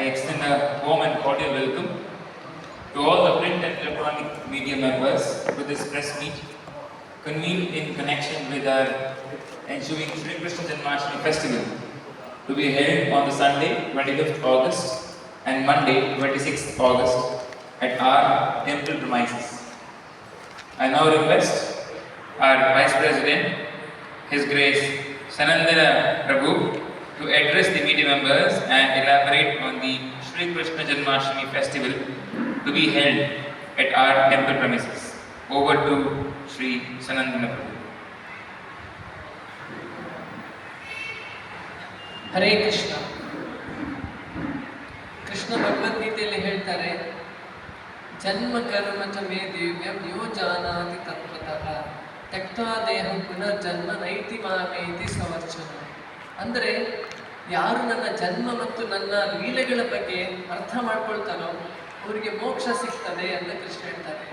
extend a warm and cordial welcome to all the print and electronic media members to this press meet convened in connection with our ensuing Sri Krishna Janmashtami festival to be held on the Sunday 25th August and Monday 26th August at our temple premises. I now request our Vice President, His Grace Sanandana Prabhu, to address the media members and elaborate on the Sri Krishna Janmashtami festival to be held at our temple premises. Over to Sri Sanandana Prabhu. Hare Krishna. Krishna ಭಗವದ್ಗೀತೆಯಲ್ಲಿ ಹೇಳ್ತಾರೆ, ಜನ್ಮ ಕರ್ಮ ಚ ಮೇ ದಿವ್ಯಂ ಯೋ ಜಾನಾತಿ ತತ್ವತಃ ತ್ಯಕ್ತ್ವಾ ದೇಹಂ ಪುನರ್ಜನ್ಮ ನೈತಿ ಮಾಮೇತಿ ಸ್ವವರ್ಚನ. ಅಂದರೆ ಯಾರು ನನ್ನ ಜನ್ಮ ಮತ್ತು ನನ್ನ ಲೀಲೆಗಳ ಬಗ್ಗೆ ಅರ್ಥ ಮಾಡ್ಕೊಳ್ತಾರೋ ಅವರಿಗೆ ಮೋಕ್ಷ ಸಿಗ್ತದೆ ಅಂತ ಕೃಷ್ಣ ಹೇಳ್ತಾರೆ.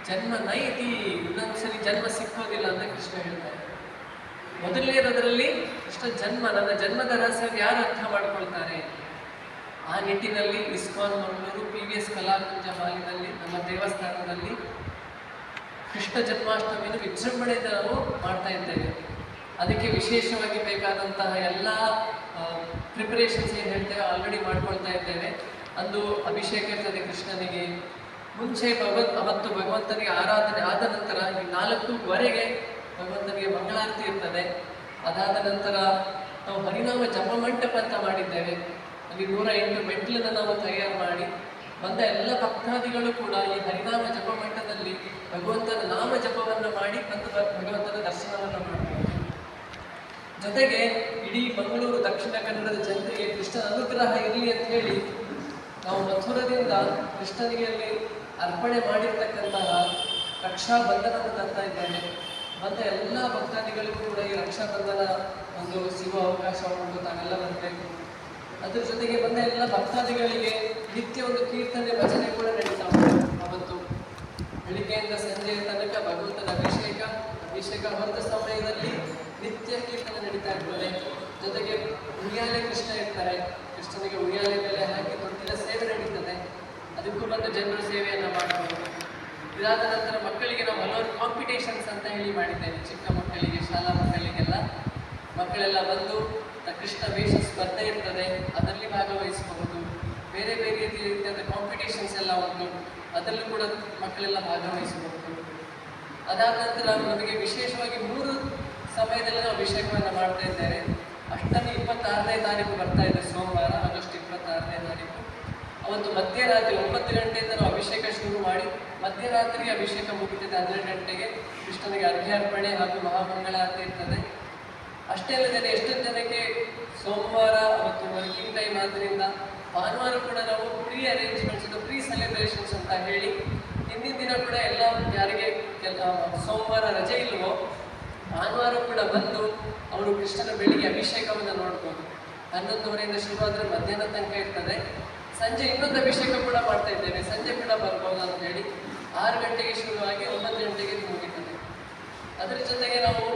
ಜನ್ಮ ನೈತಿ, ಇನ್ನೊಂದ್ಸರಿ ಜನ್ಮ ಸಿಕ್ಕೋದಿಲ್ಲ ಅಂತ ಕೃಷ್ಣ ಹೇಳ್ತಾರೆ. ಮೊದಲನೇದರಲ್ಲಿ ಕೃಷ್ಣ ಜನ್ಮ, ನನ್ನ ಜನ್ಮದ ರಹಸ್ಯವನ್ನು ಯಾರು ಅರ್ಥ ಮಾಡ್ಕೊಳ್ತಾರೆ, ಆ ನಿಟ್ಟಿನಲ್ಲಿ ಇಸ್ಕಾನ್ ಮಂಗಳೂರು PVS ಕಲಾಕುಂಜ ಹಾಲಿನಲ್ಲಿ ನಮ್ಮ ದೇವಸ್ಥಾನದಲ್ಲಿ ಕೃಷ್ಣ ಜನ್ಮಾಷ್ಟಮಿಯನ್ನು ವಿಜೃಂಭಣೆಯಿಂದ ನಾವು ಮಾಡ್ತಾ ಇದ್ದೇವೆ. ಅದಕ್ಕೆ ವಿಶೇಷವಾಗಿ ಬೇಕಾದಂತಹ ಎಲ್ಲ ಪ್ರಿಪರೇಷನ್ಸ್ ಏನು ಹೇಳ್ತೇವೆ ಆಲ್ರೆಡಿ ಮಾಡ್ಕೊಳ್ತಾ ಇದ್ದೇವೆ. ಅಂದು ಅಭಿಷೇಕ ಇರ್ತದೆ ಕೃಷ್ಣನಿಗೆ. ಮುಂಚೆ ಅವತ್ತು ಭಗವಂತನಿಗೆ ಆರಾಧನೆ ಆದ ನಂತರ 4:15 ಭಗವಂತನಿಗೆ ಮಂಗಳಾರತಿ ಇರ್ತದೆ. ಅದಾದ ನಂತರ ನಾವು ಹರಿನಾಮ ಜಪ ಮಂಟಪ ಅಂತ ಮಾಡಿದ್ದೇವೆ. ಅಲ್ಲಿ 108 ಮೆಟ್ಲನ್ನು ನಾವು ತಯಾರು ಮಾಡಿ ಬಂದ ಎಲ್ಲ ಭಕ್ತಾದಿಗಳು ಕೂಡ ಈ ಹರಿನಾಮ ಜಪ ಮಂಟಪದಲ್ಲಿ ಭಗವಂತನ ನಾಮ ಜಪವನ್ನು ಮಾಡಿ ಮತ್ತು ಭಗವಂತನ ದರ್ಶನವನ್ನು ಮಾಡಬಹುದು. ಜೊತೆಗೆ ಇಡೀ ಮಂಗಳೂರು ದಕ್ಷಿಣ ಕನ್ನಡದ ಜನತೆಗೆ ಕೃಷ್ಣನ ಅನುಗ್ರಹ ಇರಲಿ ಅಂತ ಹೇಳಿ ನಾವು ಮಥುರದಿಂದ ಕೃಷ್ಣನಿಗೆ ಅಲ್ಲಿ ಅರ್ಪಣೆ ಮಾಡಿರ್ತಕ್ಕಂತಹ ರಕ್ಷಾಬಂಧನವನ್ನು ತರ್ತಾ ಇದ್ದೇವೆ. ಬಂದ ಎಲ್ಲ ಭಕ್ತಾದಿಗಳಿಗೂ ಕೂಡ ಈ ರಕ್ಷಾಬಂಧನ ಒಂದು ಸಿಗುವ ಅವಕಾಶ ಉಂಟು, ತಾವೆಲ್ಲ ಬರಬೇಕು. ಅದ್ರ ಜೊತೆಗೆ ಬಂದ ಎಲ್ಲ ಭಕ್ತಾದಿಗಳಿಗೆ ನಿತ್ಯ ಒಂದು ಕೀರ್ತನೆ ಭಜನೆ ಕೂಡ ನಡೀತಾ ಉಂಟು. ಅವತ್ತು ಬೆಳಿಗ್ಗೆಯಿಂದ ಸಂಜೆಯ ತನಕ ಭಗವಂತನ ಅಭಿಷೇಕ ಹೊರತ ಸಮಯದಲ್ಲಿ ನಿತ್ಯ ಕೀರ್ತನೆ ನಡೀತಾ ಇರ್ತದೆ. ಜೊತೆಗೆ ಉಯ್ಯಾಲೆ ಕೃಷ್ಣ ಇರ್ತಾರೆ, ಕೃಷ್ಣನಿಗೆ ಉಯ್ಯಾಲೆ ಮೇಲೆ ಹಾಕಿ ತೊಟ್ಟಿನ ಸೇವೆ ನಡೀತದೆ. ಅದಕ್ಕೂ ಬಂದು ಜನರು ಸೇವೆಯನ್ನು ಮಾಡಬಹುದು. ಇದಾದ ನಂತರ ಮಕ್ಕಳಿಗೆ ನಾವು ಹಲವಾರು ಕಾಂಪಿಟೇಷನ್ಸ್ ಅಂತ ಹೇಳಿ ಮಾಡಿದ್ದೇವೆ. ಚಿಕ್ಕ ಮಕ್ಕಳಿಗೆ, ಶಾಲಾ ಮಕ್ಕಳಿಗೆಲ್ಲ ಮಕ್ಕಳೆಲ್ಲ ಬಂದು ಕೃಷ್ಣ ವೇಷ ಸ್ಪರ್ಧೆ ಇರ್ತದೆ, ಅದರಲ್ಲಿ ಭಾಗವಹಿಸಬಹುದು. ಬೇರೆ ಬೇರೆ ರೀತಿಯಾದ ಕಾಂಪಿಟೇಷನ್ಸ್ ಎಲ್ಲ ಉಂಟು, ಅದರಲ್ಲೂ ಕೂಡ ಮಕ್ಕಳೆಲ್ಲ ಭಾಗವಹಿಸಬಹುದು. ಅದಾದ ನಂತರ ನಮಗೆ ವಿಶೇಷವಾಗಿ 3 ಸಮಯದಲ್ಲಿ ನಾವು ಅಭಿಷೇಕವನ್ನು ಮಾಡ್ತಾ ಇದ್ದೇವೆ. ಅಷ್ಟಮಿ 26ನೇ ತಾರೀಕು ಬರ್ತಾ ಇದೆ, ಸೋಮವಾರ ಆಗಸ್ಟ್ 26ನೇ ತಾರೀಕು. ಅವತ್ತು ಮಧ್ಯರಾತ್ರಿ 9 ಗಂಟೆಯಿಂದ ನಾವು ಅಭಿಷೇಕ ಶುರು ಮಾಡಿ ಮಧ್ಯರಾತ್ರಿ ಅಭಿಷೇಕ ಮುಗಿತದೆ 12 ಗಂಟೆಗೆ. ಕೃಷ್ಣನಿಗೆ ಅರ್ಘ್ಯಾರ್ಪಣೆ ಹಾಗೂ ಮಹಾಮಂಗಳಾರತಿ ಇರ್ತದೆ. ಅಷ್ಟೇ ಅಲ್ಲದೆ ಎಷ್ಟೊಂದು ಜನಕ್ಕೆ ಸೋಮವಾರ ಅವತ್ತು ವರ್ಕಿಂಗ್ ಟೈಮ್ ಆದ್ದರಿಂದ ಭಾನುವಾರ ಕೂಡ ನಾವು ಪ್ರೀ ಅರೇಂಜ್ಮೆಂಟ್ಸ್, ಪ್ರೀ ಸೆಲೆಬ್ರೇಷನ್ಸ್ ಅಂತ ಹೇಳಿ ಹಿಂದಿನ ದಿನ ಕೂಡ ಎಲ್ಲ ಯಾರಿಗೆ ಸೋಮವಾರ ರಜೆ ಇಲ್ವೋ ಭಾನುವಾರ ಕೂಡ ಬಂದು ಅವರು ಕೃಷ್ಣನ ಬೆಳಿಗ್ಗೆ ಅಭಿಷೇಕವನ್ನು ನೋಡ್ಬೋದು. 11:30ಯಿಂದ ಶುರುವಾದರೆ ಮಧ್ಯಾಹ್ನ ತನಕ ಇರ್ತದೆ. ಸಂಜೆ ಇನ್ನೊಂದು ಅಭಿಷೇಕ ಕೂಡ ಮಾಡ್ತಾ ಇದ್ದೇವೆ, ಸಂಜೆ ಕೂಡ ಬರ್ಬೋದು ಅಂತ ಹೇಳಿ 6 ಗಂಟೆಗೆ ಶುರುವಾಗಿ 9 ಗಂಟೆಗೆ ಮುಗಿತದೆ. ಅದರ ಜೊತೆಗೆ ನಾವು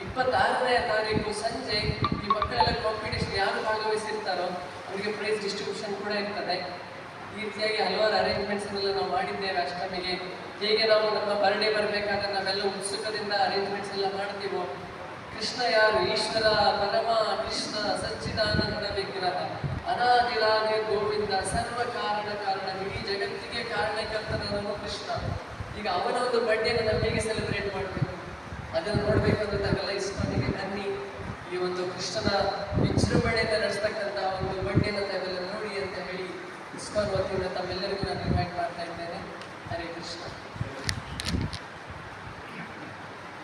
26ನೇ ತಾರೀಕು ಸಂಜೆ ಈ ಮಕ್ಕಳೆಲ್ಲ ಕಾಂಪಿಟೇಷನ್ ಯಾರು ಭಾಗವಹಿಸಿರ್ತಾರೋ ಅವರಿಗೆ ಪ್ರೈಸ್ ಡಿಸ್ಟ್ರಿಬ್ಯೂಷನ್ ಕೂಡ ಇರ್ತದೆ. ಈ ರೀತಿಯಾಗಿ ಹಲವಾರು ಅರೇಂಜ್ಮೆಂಟ್ಸ್ನೆಲ್ಲ ನಾವು ಮಾಡಿದ್ದೇವೆ. ಅಷ್ಟಮಿಗೆ ಹೇಗೆ ನಾವು ನಮ್ಮ ಬರ್ಡೇ ಬರಬೇಕಾದ್ರೆ ನಾವೆಲ್ಲ ಉತ್ಸುಕದಿಂದ ಅರೇಂಜ್ಮೆಂಟ್ಸ್ ಎಲ್ಲ ಮಾಡ್ತೀವೋ, ಕೃಷ್ಣ ಯಾರು? ಈಶ್ವರ ಪರಮ ಕೃಷ್ಣ ಸಚ್ಚಿದಾನಂದ ವಿಗ್ರಹ ಅನಾದಿರಾದಿ ಗೋವಿಂದ ಸರ್ವ ಕಾರಣ ಇಡೀ ಜಗತ್ತಿಗೆ ಕಾರಣಕರ್ತನವನು ಕೃಷ್ಣ. ಈಗ ಅವನ ಒಂದು ಬರ್ಡೇನ ನಾವು ಹೇಗೆ ಸೆಲೆಬ್ರೇಟ್ ಮಾಡಬೇಕು ಅದನ್ನು ನೋಡಬೇಕಂದ್ರೆ ತಾವೆಲ್ಲ ಇಸ್ಕಾನಿಗೆ ಬನ್ನಿ. ಈ ಒಂದು ಕೃಷ್ಣನ ವಿಜೃಂಭಣೆಯಿಂದ ನಡೆಸ್ತಕ್ಕಂಥ ಒಂದು ಬರ್ಡೇನ ತಾವೆಲ್ಲ ನೋಡಿ ಅಂತ ಹೇಳಿ ಇಸ್ಕಾನ್ ವತಿಯಿಂದ ತಮ್ಮೆಲ್ಲರಿಗೂ ನಾನು ಇನ್ವೈಟ್ ಮಾಡ್ತಾ ಇದ್ದೇನೆ. ಹರೇ ಕೃಷ್ಣ.